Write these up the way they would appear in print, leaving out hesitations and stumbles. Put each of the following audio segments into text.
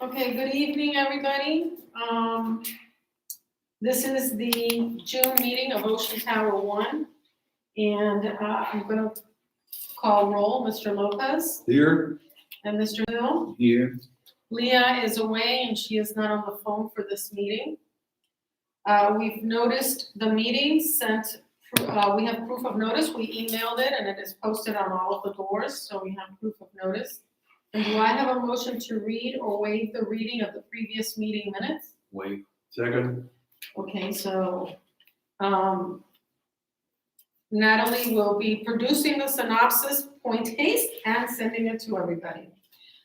Okay, good evening, everybody. This is the June meeting of Ocean Tower One, and I'm gonna call roll, Mr. Lopez Here. and Mr. Hill. Here. Leah is away and she is not on the phone for this meeting. We've noticed the meeting sent, we have proof of notice, we emailed it and it is posted on all of the doors, so we have proof of notice. And do I have a motion to read or waive the reading of the previous meeting minutes? Wait. Second. Okay, so, Natalie will be producing the synopsis point haste and sending it to everybody.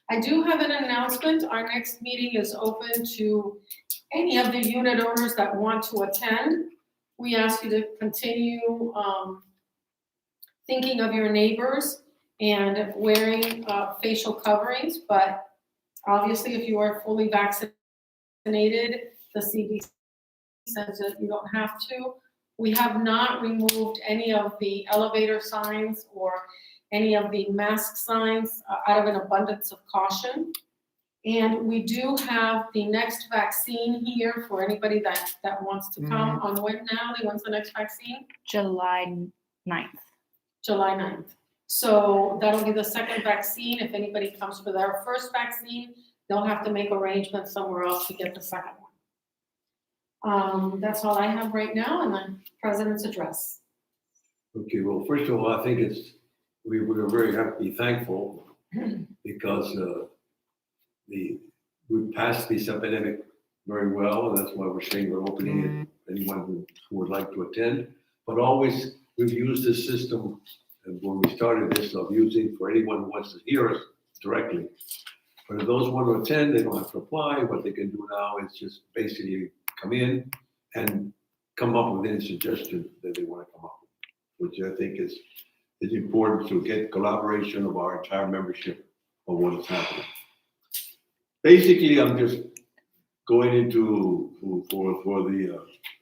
I do have an announcement. Our next meeting is open to any of the unit owners that want to attend. We ask you to continue thinking of your neighbors and wearing facial coverings, but obviously if you are fully vaccinated, the CDC says that you don't have to. We have not removed any of the elevator signs or any of the mask signs out of an abundance of caution. And we do have the next vaccine here for anybody that wants to come. On when, Natalie, when's the next vaccine? July 9th. July 9th. So that'll be the second vaccine. If anybody comes for their first vaccine, they'll have to make arrangements somewhere else to get the second one. That's all I have right now, and the president's address. Okay, well, first of all, I think we were very happy, thankful, because we passed this epidemic very well, and that's why we're saying we're opening it, anyone who would like to attend. But always, we've used this system, and when we started this, of using for anyone who wants to hear us directly. But if those who want to attend, they don't have to apply. What they can do now is just basically come in and come up with any suggestion that they want to come up with, which I think is important to get collaboration of our entire membership of what is happening. Basically, I'm just going into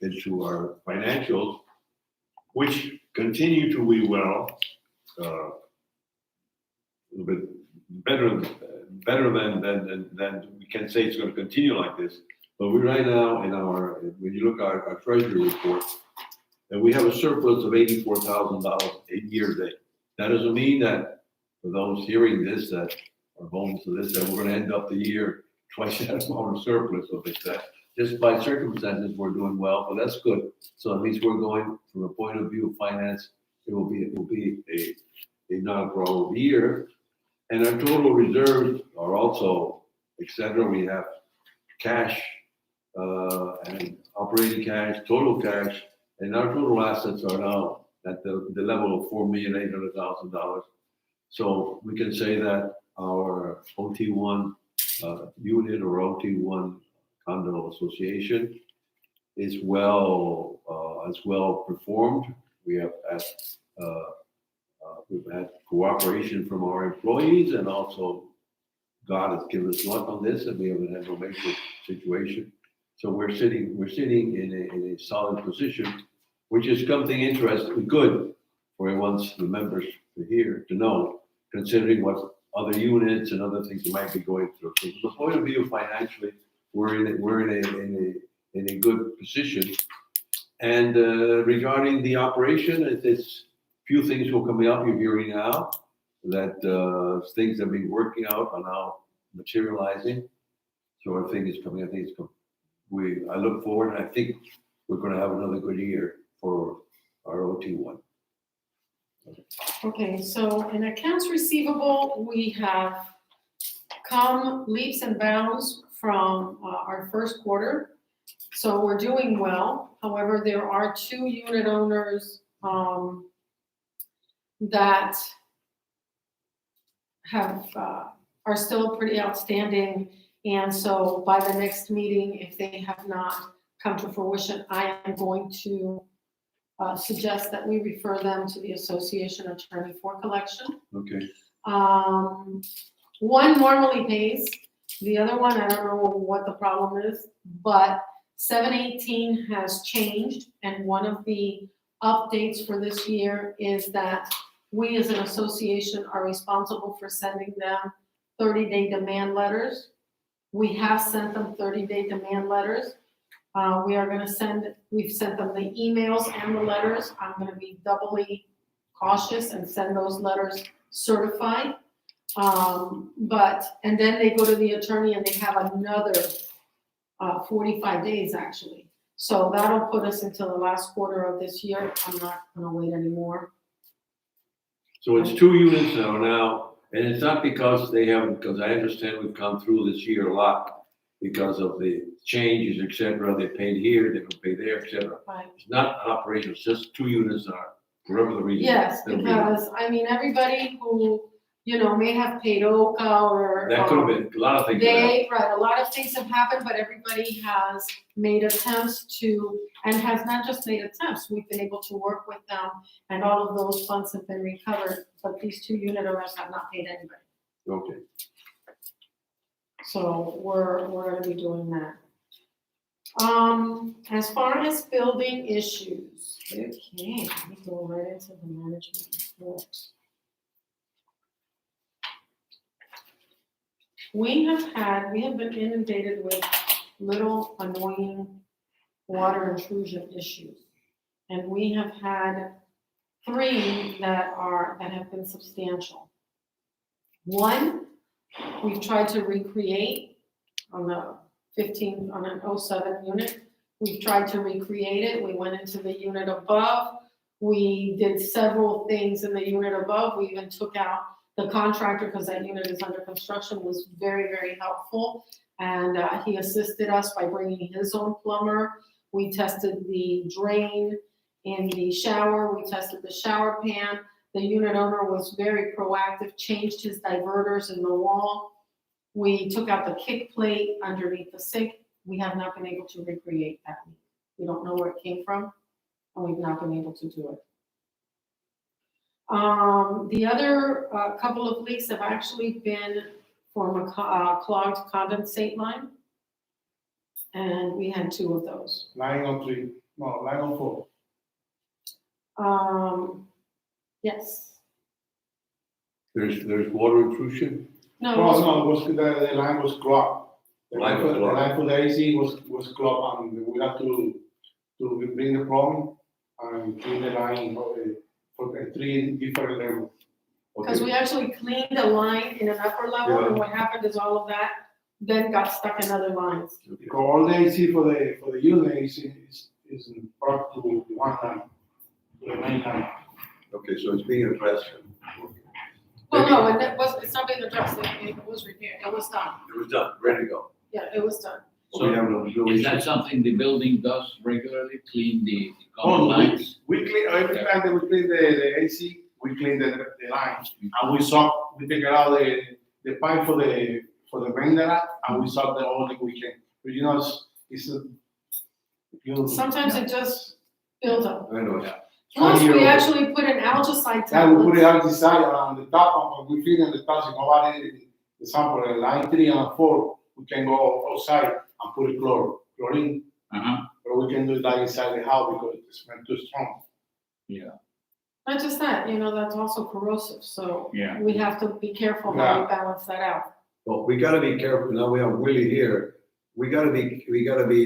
into our financials, which continue to be well, a little bit better than we can say it's going to continue like this. But we're right now when you look at our treasury report, and we have a surplus of $84,000 a year day. That doesn't mean that for those hearing this that are going to this, that we're going to end up the year twice that amount of surplus, what they say. Just by circumstances, we're doing well, but that's good. So at least we're going from a point of view of finance, it will be a non-problem year. And our total reserves are also, etc. We have cash and operating cash, total cash, and our total assets are now at the level of $4,800,000. So we can say that our OT1 unit or OT1 condo association is well performed. We've had cooperation from our employees, and also God has given us luck on this, and we haven't had no major situation. So we're sitting in a solid position, which is something interesting, good for the members to hear, to know, considering what other units and other things you might be going through. So from the point of view financially, we're in a good position. And regarding the operation, it's few things will come up. You're hearing now that things that have been working out are now materializing. So I think it's coming. I think it's coming. I look forward, and I think we're going to have another good year for our OT1. Okay, so in accounts receivable, we have come leaps and bounds from our first quarter. So we're doing well. However, there are 2 unit owners that are still pretty outstanding. And so by the next meeting, if they have not come to fruition, I am going to suggest that we refer them to the association attorney for collection. Okay. One normally pays, the other one, I don't know what the problem is, but 718 has changed, and one of the updates for this year is that we as an association are responsible for sending them 30-day demand letters. We have sent them 30-day demand letters. We've sent them the emails and the letters. I'm gonna be doubly cautious and send those letters certified. And then they go to the attorney and they have another 45 days actually. So that'll put us into the last quarter of this year. I'm not gonna wait anymore. So it's 2 units now, and it's not because they haven't, because I understand we've come through this year a lot because of the changes, et cetera. They paid here, they don't pay there, et cetera. Right. It's not an operation, it's just 2 units are, whatever the reason. Yes, they'll be- because, I mean, everybody who, may have paid OCA or. That could have been, a lot of things. could have happened. Right, a lot of things have happened, but everybody has made attempts to, and has not just made attempts, we've been able to work with them, and all of those funds have been recovered, but these 2 unit owners have not paid anybody. Okay. So we're gonna be doing that. As far as building issues, okay, let me go right into the management report. We have been inundated with little annoying water intrusion issues. And we have had 3 that have been substantial. One, we've tried to recreate on an 07 unit. We've tried to recreate it. We went into the unit above. We did several things in the unit above. We even took out the contractor, because that unit is under construction, was very, very helpful. And he assisted us by bringing his own plumber. We tested the drain in the shower. We tested the shower pan. The unit owner was very proactive, changed his diverters in the wall. We took out the kick plate underneath the sink. We have not been able to recreate that leak. We don't know where it came from, and we've not been able to do it. The other couple of leaks have actually been from a clogged condensate line. And we had 2 of those. 904. Yes. There's water intrusion. No, No, it was the line was clogged. The Line was line clogged. for the AC was clogged, and we had to bring the plumbing and clean the line for the 3 different levels. because we actually cleaned a line in an upper level, and what happened is all of that then got stuck in other lines. Because all the AC for the unit is brought to one line, to the main line. Okay, so it's being addressed. Well, no, it's not being addressed, it was repaired, it was done. It was done, ready to go. Yeah, it was done. So we have no Is that something the building does regularly, clean the Oh, common lines? we clean, every time that we clean the AC, we clean the lines. And we take out the pipe for the main line, and we solve the whole thing we can. But Sometimes it just builds up. I know. Yeah. Plus, we actually put an algicide Yeah, we put it tablet. out the side on the top, and we fill in the top, so nobody, the sample, line 3 and 4, we can go outside and put chlorine, Uh-huh, but we can do that inside the house because it's not too strong. yeah, Not just that, that's also corrosive, so yeah. we have to be careful how we balance that out. Well, we gotta be careful, now we have Willie here, we gotta be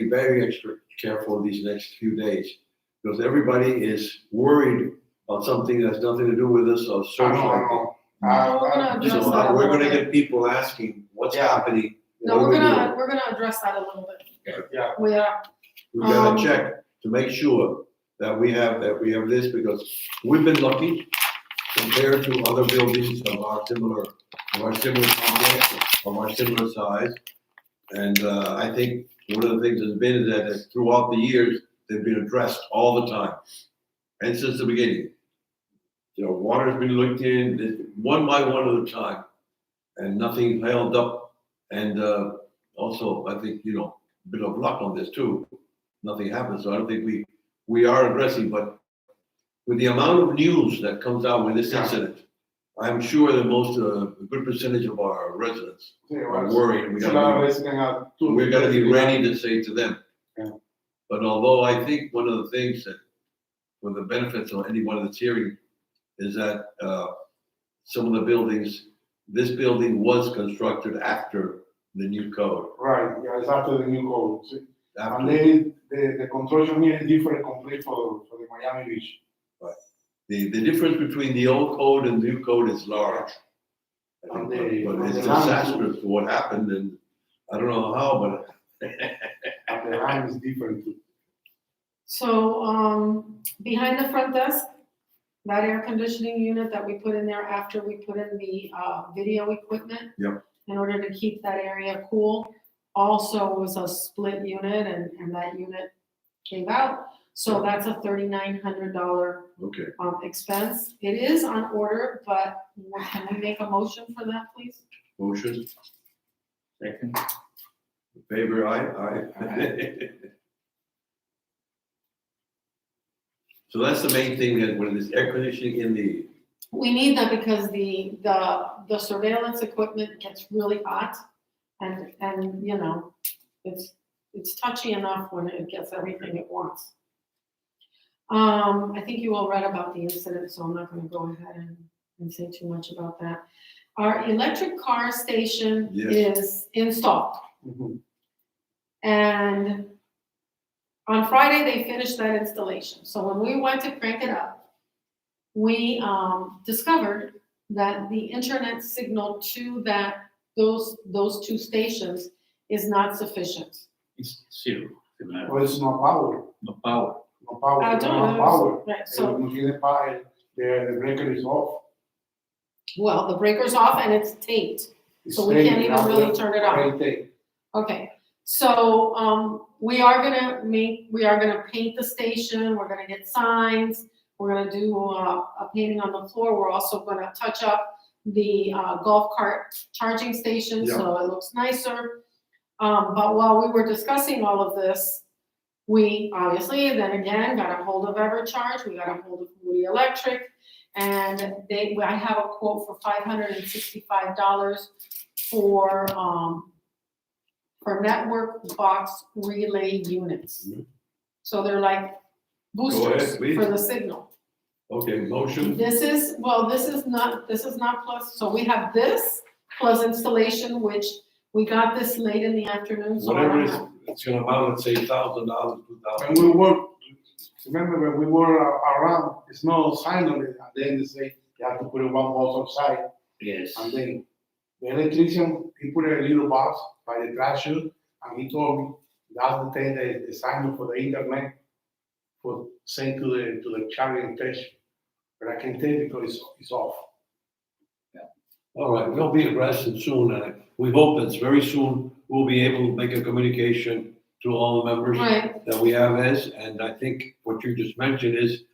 very extra careful these next few days. Because everybody is worried about something that's nothing to do with us or search like that. No, we're gonna address So that a we're little gonna bit. get people asking, what's Yeah. happening? No, What we're do we do? gonna address that a little bit. Yeah. We are, We gotta Um, check to make sure that we have this, because we've been lucky compared to other buildings of our similar complex, of our similar size. And, I think one of the things has been is that throughout the years, they've been addressed all the time. And since the beginning. Water's been looked in, one by one at a time, and nothing held up. And, also, I think, a bit of luck on this too. Nothing happened, so I don't think we are addressing, but with the amount of news that comes out with this Yeah. incident, I'm sure that a good percentage of our residents are worried. We gotta be ready to say to them. Yeah. But although I think one of the things that, for the benefits of anyone that's hearing, is that, some of the buildings, this building was constructed after the new code. Right, yeah, it's after the new code. See? And After, then the construction here is different complete for the Miami Beach. the difference between the old code and the new code is large. I On think, the- but on it's the land. disastrous for what happened, and I don't know how, but And the line is different too. So, behind the front desk, that air conditioning unit that we put in there after we put in the, video equipment. Yep. In order to keep that area cool, also was a split unit and that unit gave out. So that's a $3,900, okay. expense. It is on order, but can we make a motion for that, please? Motion, Second. favor, aye. So that's the main thing, that when there's air conditioning in the, We need that because the surveillance equipment gets really hot and, you know, it's touchy enough when it gets everything it wants. I think you all read about the incident, so I'm not gonna go ahead and say too much about that. Our electric car station Yes. is installed. Mhm. And on Friday, they finished that installation. So when we went to crank it up, we discovered that the internet signal to those two stations is not sufficient. It's zero. Well, it's no power, No power. no power, I no don't know. power. Right, so, No tiene power, the breaker is off. well, the breaker's off and it's taped. It's So we staying can't even out really there, turn it on. right there. Okay, so, we are gonna paint the station, we're gonna get signs, we're gonna do, a painting on the floor, we're also gonna touch up the, golf cart charging station, so it looks nicer. But while we were discussing all of this, we obviously then again got a hold of Evercharge, we got a hold of Moody Electric, and I have a quote for $565 for network box relay units. Mhm. So they're like boosters please. for the signal. okay, motion, This is not plus, so we have this plus installation, which we got this late in the afternoon, so I whatever don't it is, know. it's gonna amount, let's say $1,000, When $2,000. we work, remember when we were around, it's no sign on it, and then they say you have to put it one box outside, Yes. and then the electrician, he put a little box by the trash chute, and he told me that's the thing, the sign for the internet, for sent to the charging station. But I can tell you because it's off. All right, we'll be abreast soon, and we hope that very soon we'll be able to make a communication to all the members Right, that we have as, and I think what you just mentioned is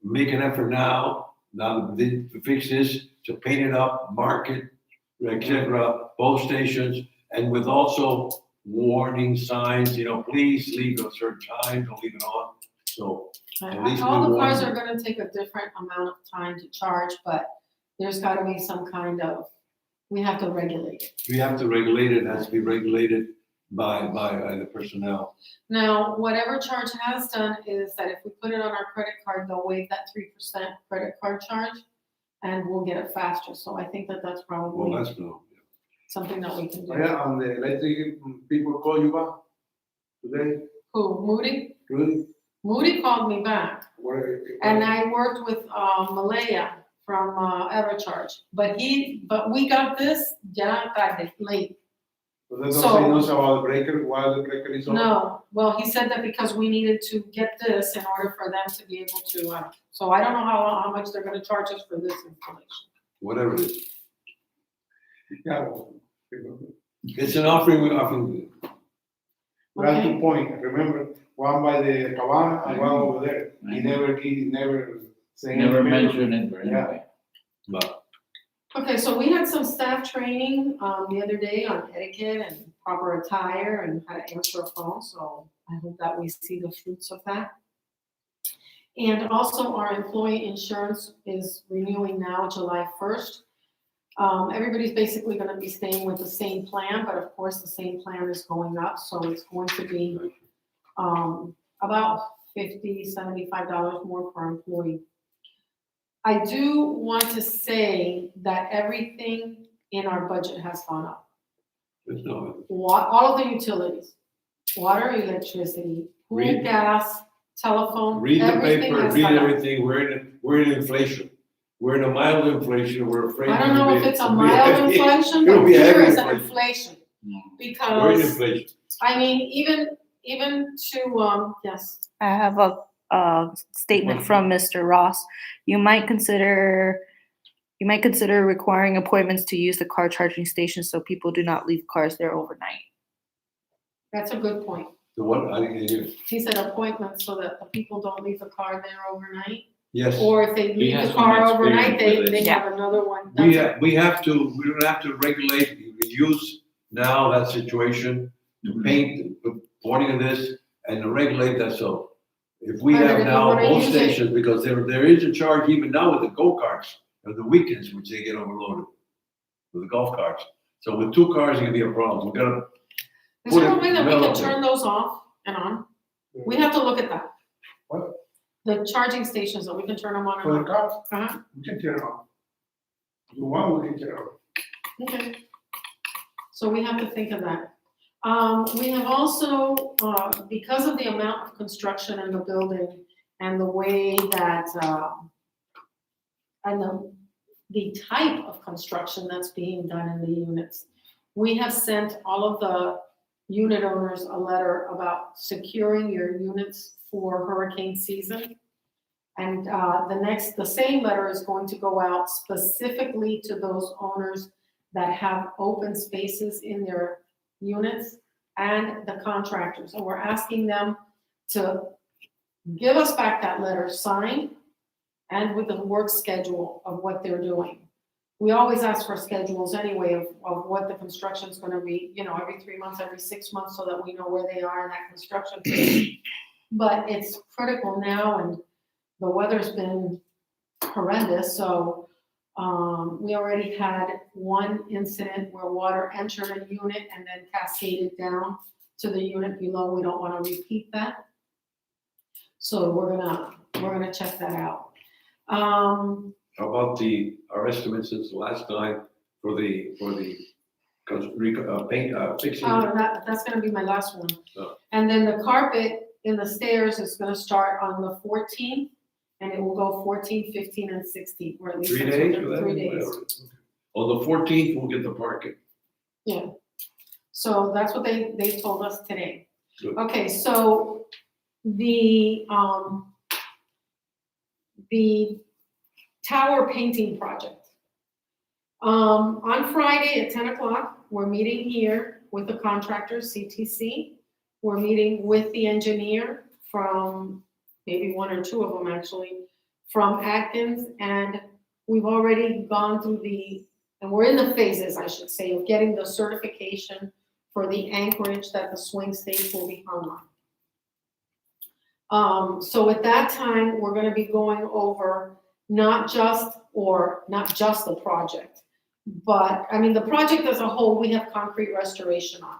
make an effort now to fix this, to paint it up, mark it, et cetera, both stations, and with also warning signs, please leave at a certain time, don't leave it on. So, At least all we the cars warn are gonna take a different amount of time to charge, but there's gotta be some kind of, we have to regulate it. we have to regulate it, it has to be regulated by the personnel. Now, what Evercharge has done is that if we put it on our credit card, they'll waive that 3% credit card charge, and we'll get it faster, so I think that that's Well, probably that's no. something that we can do. Yeah, and the electric people call you back today, Who, Moody? really? Moody called me back, What- and I worked with, Malaya from, Evercharge, but we got this, ya tarde, late. So they don't So- say nothing about the breaker, while the breaker is on? No, well, he said that because we needed to get this in order for them to be able to, so I don't know how much they're gonna charge us for this installation. Whatever it is. Yeah. It's an offering, we're offering. We have Okay. 2 points, remember, one by the cabana and one over there. He never said. Never anything. mentioned it, but anyway. But Okay, so we had some staff training, the other day on etiquette and proper attire and how to answer a phone, so I hope that we see the fruits of that. And also our employee insurance is renewing now, July 1st. Everybody's basically gonna be staying with the same plan, but of course, the same plan is going up, so it's going to be, about $50, $75 more per employee. I do want to say that everything in our budget has gone up. There's no, all of the utilities, water, electricity, pool, Read- gas, telephone, read the everything paper, has read gone up. everything, we're in inflation. We're in a mild inflation, we're afraid. I don't know if it's a mild heavy. inflation, It'll but be here heavy is an inflation. inflation. Mm. We're in Because, inflation. I mean, even to, yes, I have a statement from Mr. Ross. You might consider requiring appointments to use the car charging station so people do not leave cars there overnight. that's a good point. The what, I didn't hear. He said appointments so that the people don't leave the car there overnight. Yes, Or if they leave has the some car overnight, experience with they it. have another one. we That's have, we don't have to regulate, we use now that situation to paint, pointing to this and to regulate that, so. If we Right, but have if you now wanna both use it- stations, because there is a charge even now with the go-karts, of the weekends, which they get overloaded with the golf carts. So with two cars, it can be a problem, we gotta, Is there a put way it that we can relative. turn those off and on? We have to look at that. What? The charging stations, that we can turn them on For the and cars, off. Uh-huh, we can turn it on. If you want, we can turn it on. okay. So we have to think of that. We have also, because of the amount of construction in the building and the way that, and the type of construction that's being done in the units, we have sent all of the unit owners a letter about securing your units for hurricane season. And the same letter is going to go out specifically to those owners that have open spaces in their units and the contractors. And we're asking them to give us back that letter signed and with the work schedule of what they're doing. We always ask for schedules anyway of what the construction's gonna be, every 3 months, every 6 months, so that we know where they are in that construction phase. But it's critical now, and the weather's been horrendous, so we already had one incident where water entered a unit and then cascaded down to the unit below. We don't wanna repeat that. So we're gonna check that out. how about our estimates since the last time for the paint, fixing? That's gonna be my last one. Oh. And then the carpet in the stairs is gonna start on the 14th, and it will go 14, 15, and 16, or at least. 3 that's days what for the- that? 3 days. Whatever. On the 14th, we'll get the parking. Yeah. So that's what they told us today. Good. Okay, so the tower painting project. On Friday at 10 o'clock, we're meeting here with the contractor, CTC. We're meeting with the engineer from, maybe one or two of them actually, from Atkins, and we've already gone through and we're in the phases, I should say, of getting the certification for the anchorage that the swing states will be hung on. So at that time, we're gonna be going over not just the project, but, I mean, the project as a whole, we have concrete restoration on.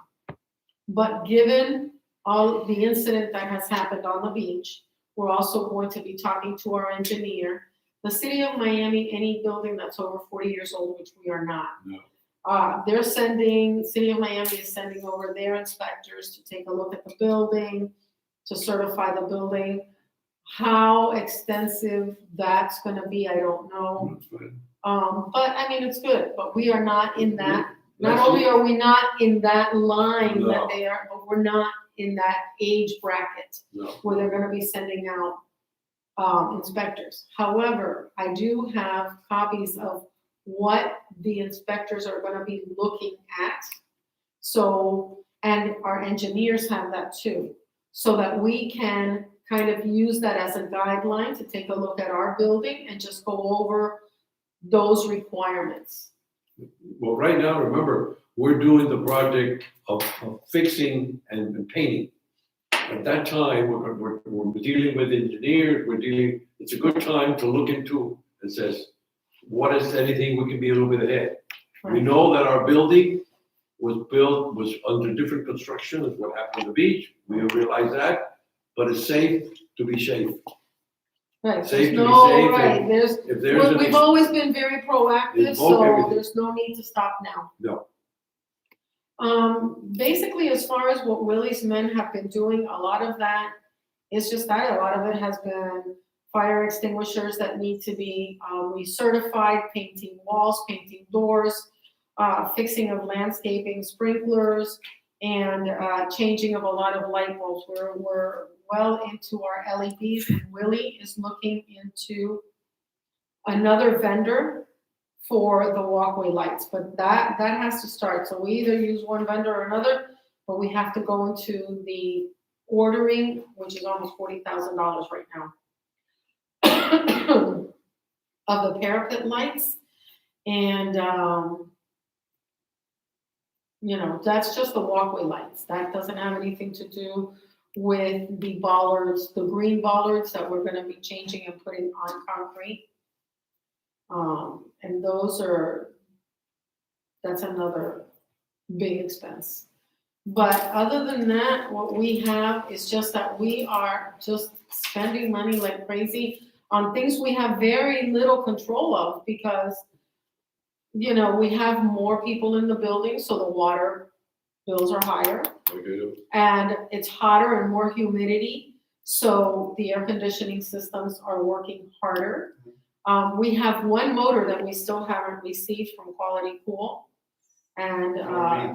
But given all the incident that has happened on the beach, we're also going to be talking to our engineer. The city of Miami, any building that's over 40 years old, which we are not. No. City of Miami is sending over their inspectors to take a look at the building, to certify the building. How extensive that's gonna be, I don't know. That's fine. But I mean, it's good, but we are not in that, not That's- only are we not in that line No. that they are, but we're not in that age bracket No. where they're gonna be sending out inspectors. However, I do have copies of what the inspectors are gonna be looking at. So, and our engineers have that too, so that we can kind of use that as a guideline to take a look at our building and just go over those requirements. Well, right now, remember, we're doing the project of fixing and painting. At that time, we're dealing with engineers, it's a good time to look into and says, what is anything we can be a little bit ahead? We Right. know that our building was under different construction, is what happened on the beach, we realize that, but it's safe to be safe. Right, Safe there's to be no, safe, right, and there's, If there's an, we've always been very proactive, Invoke so everything. there's no need to stop now. No. Basically, as far as what Willie's men have been doing, a lot of that is just that. A lot of it has been fire extinguishers that need to be recertified, painting walls, painting doors, fixing of landscaping, sprinklers, and changing of a lot of light bulbs. We're well into our LEDs, and Willie is looking into another vendor for the walkway lights, but that has to start. So we either use one vendor or another, but we have to go into the ordering, which is almost $40,000 right now, of the parapet lights. And, that's just the walkway lights. That doesn't have anything to do with the bollards, the green bollards that we're gonna be changing and putting on concrete. And that's another big expense. But other than that, what we have is just that we are just spending money like crazy on things we have very little control of because, we have more people in the building, so the water bills are higher. Okay. And it's hotter and more humidity, so the air conditioning systems are working harder. We have one motor that we still haven't received from Quality Cool. And, I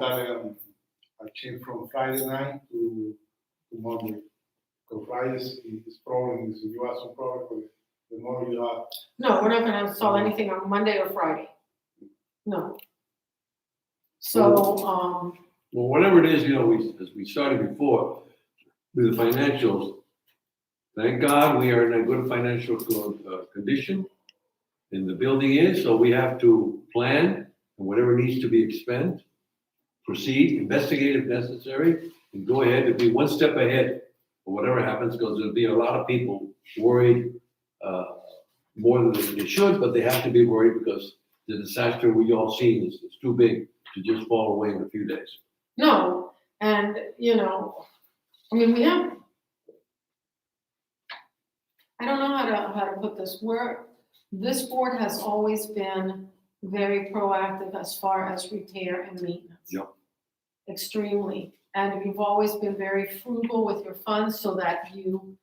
changed from Friday night to Monday. So Fridays is problem is you have some problem with the more you have. no, we're not gonna install anything on Monday or Friday. No. So, Well, whatever it is, as we started before, with the financials, thank God we are in a good financial condition. And the building is, so we have to plan and whatever needs to be expended, proceed, investigate if necessary, and go ahead and be one step ahead for whatever happens, because there'll be a lot of people worried more than they should, but they have to be worried because the disaster we all seen is too big to just fall away in a few days. no, and, we have, I don't know how to put this, this board has always been very proactive as far as repair and maintenance. Yep. Extremely. And you've always been very frugal with your funds so that you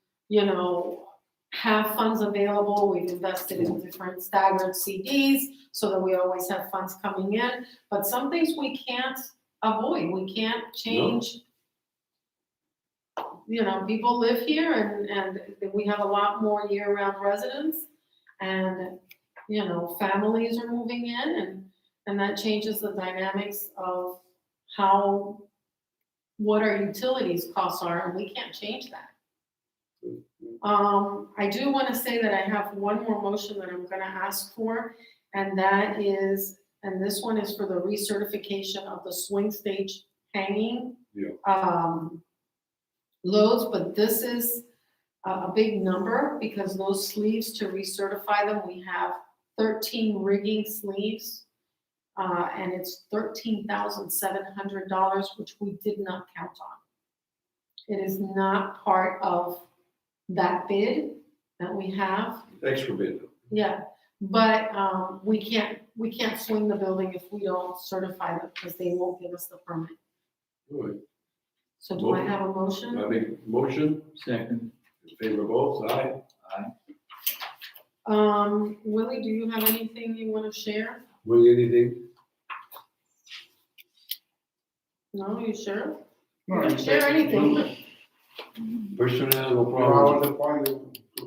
have funds available. We've invested in different staggered CDs so that we always have funds coming in. But some things we can't avoid. We can't change. People live here and we have a lot more year-round residents. And, families are moving in and that changes the dynamics of what our utilities costs are, and we can't change that. I do want to say that I have one more motion that I'm going to ask for, and that is, and this one is for the recertification of the swing stage hanging loads, but this is a big number because those sleeves, to recertify them, we have 13 rigging sleeves, and it's $13,700, which we did not count on. It is not part of that bid that we have. Extra bid. Yeah, but we can't swing the building if we don't certify them because they won't give us the permit. All right. So do I have a motion? I make a motion, Second. in favor of both, aye? Willie, do you have anything you want to share? Will anything? No, you sure? No, You can it's- share anything. Personnel, no We're problem. at the point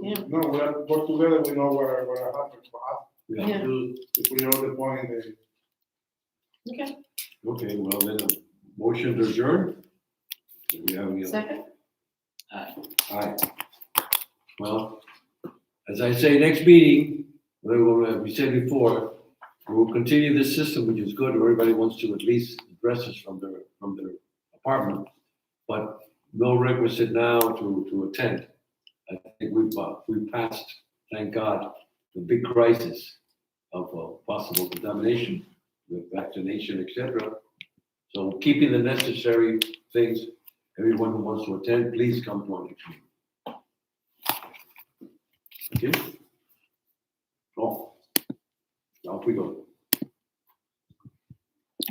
Yeah. no, we have to work together, we know where happens, but Yeah. if we know the point, then Okay, Okay, well then, motion to adjourn? Do we have any other? second? Aye. Well, as I say, next meeting, we said before, we'll continue this system, which is good. Everybody wants to at least address us from their apartment, but no requisite now to attend. I think we've passed, thank God, the big crisis of possible contamination with vaccination, etc. So keeping the necessary things, everyone who wants to attend, please come to our next meeting. Okay? Oh, off we go.